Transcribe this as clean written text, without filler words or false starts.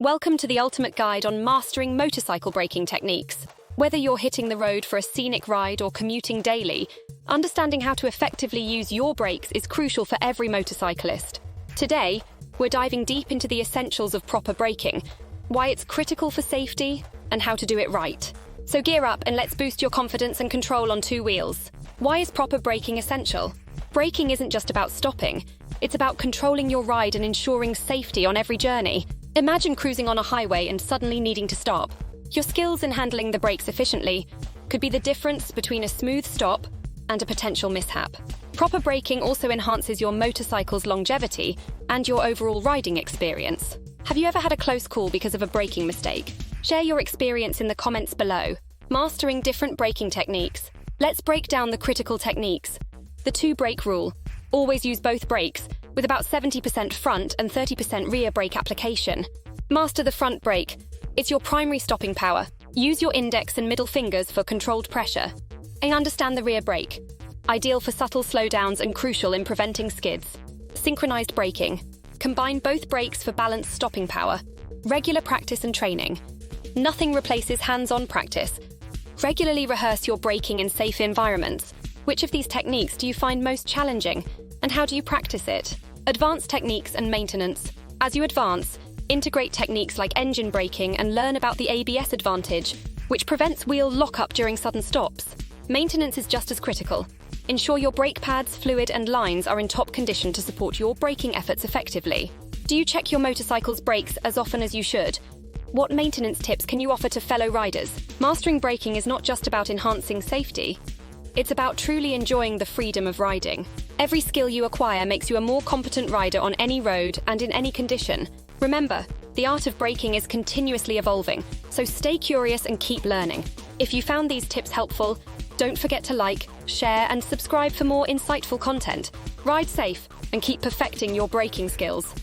Welcome to the ultimate guide on mastering motorcycle braking techniques. Whether you're hitting the road for a scenic ride or commuting daily, understanding how to effectively use your brakes is crucial for every motorcyclist. Today, we're diving deep into the essentials of proper braking, why it's critical for safety, and how to do it right. So gear up and let's boost your confidence and control on two wheels. Why is proper braking essential? Braking isn't just about stopping, it's about controlling your ride and ensuring safety on every journey. Imagine cruising on a highway and suddenly needing to stop. Your skills in handling the brakes efficiently could be the difference between a smooth stop and a potential mishap. Proper braking also enhances your motorcycle's longevity and your overall riding experience. Have you ever had a close call because of a braking mistake? Share your experience in the comments below. Mastering different braking techniques. Let's break down the critical techniques. The two-brake rule. Always use both brakes, with about 70% front and 30% rear brake application. Master the front brake. It's your primary stopping power. Use your index and middle fingers for controlled pressure. And understand the rear brake. Ideal for subtle slowdowns and crucial in preventing skids. Synchronized braking. Combine both brakes for balanced stopping power. Regular practice and training. Nothing replaces hands-on practice. Regularly rehearse your braking in safe environments. Which of these techniques do you find most challenging, and how do you practice it? Advanced techniques and maintenance. As you advance, integrate techniques like engine braking and learn about the ABS advantage, which prevents wheel lock-up during sudden stops. Maintenance is just as critical. Ensure your brake pads, fluid, and lines are in top condition to support your braking efforts effectively. Do you check your motorcycle's brakes as often as you should? What maintenance tips can you offer to fellow riders? Mastering braking is not just about enhancing safety. It's about truly enjoying the freedom of riding. Every skill you acquire makes you a more competent rider on any road and in any condition. Remember, the art of braking is continuously evolving, so stay curious and keep learning. If you found these tips helpful, don't forget to like, share, and subscribe for more insightful content. Ride safe and keep perfecting your braking skills.